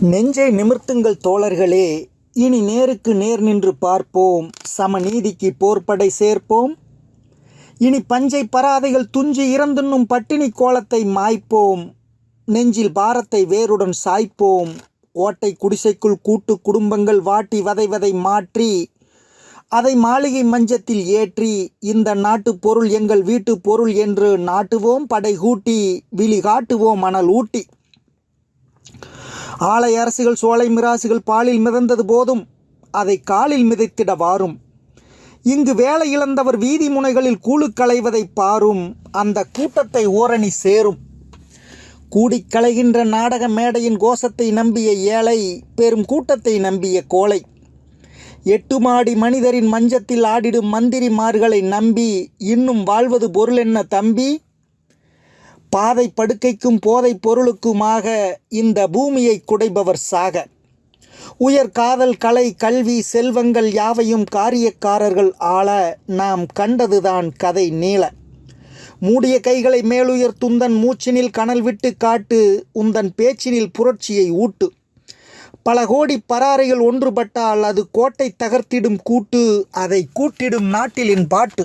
நெஞ்சை நிமிர்த்துங்கள் தோழர்களே, இனி நேருக்கு நேர் நின்று பார்ப்போம், சமநீதிக்கு போர்ப்படை சேர்ப்போம். இனி பஞ்சை பராதைகள் துஞ்சி இறந்துண்ணும் பட்டினி கோலத்தை மாய்ப்போம். நெஞ்சில் பாரத்தை வேருடன் சாய்ப்போம். ஓட்டை குடிசைக்குள் கூட்டு குடும்பங்கள் வாட்டி வதை மாற்றி அதை மாளிகை மஞ்சத்தில் ஏற்றி இந்த நாட்டு பொருள் எங்கள் வீட்டு பொருள் என்று நாட்டுவோம் படை கூட்டி விழி காட்டுவோம் மணல் ஊட்டி. ஆலை அரசுகள் சோலை மிராசுகள் பாலில் மிதந்தது போதும் அதை காலில் மிதைத்திட வாரும். இங்கு வேலை இழந்தவர் வீதி முனைகளில் கூழு களைவதை பாரும். அந்த கூட்டத்தை ஓரணி சேரும். கூடிக்கலைகின்ற நாடக மேடையின் கோஷத்தை நம்பிய ஏழை, பெரும் கூட்டத்தை நம்பிய கோழை. 8 மாடி மனிதரின் மஞ்சத்தில் ஆடிடும் மந்திரிமார்களை நம்பி இன்னும் வாழ்வது பொருள் என்ன தம்பி? பாதை படுக்கைக்கும் போதை பொருளுக்குமாக இந்த பூமியை குடைபவர் சாக. உயர் காதல் கலை கல்வி செல்வங்கள் யாவையும் காரியக்காரர்கள் ஆள நாம் கண்டதுதான் கதை நீள. மூடிய கைகளை மேலுயர் துந்தன் மூச்சினில் கனல் விட்டு காட்டு, உந்தன் பேச்சினில் புரட்சியை ஊட்டு. பல கோடி பராரைகள் ஒன்றுபட்டால் அது கோட்டை தகர்த்திடும் கூட்டு, அதை கூட்டிடும் நாட்டிலின் பாட்டு.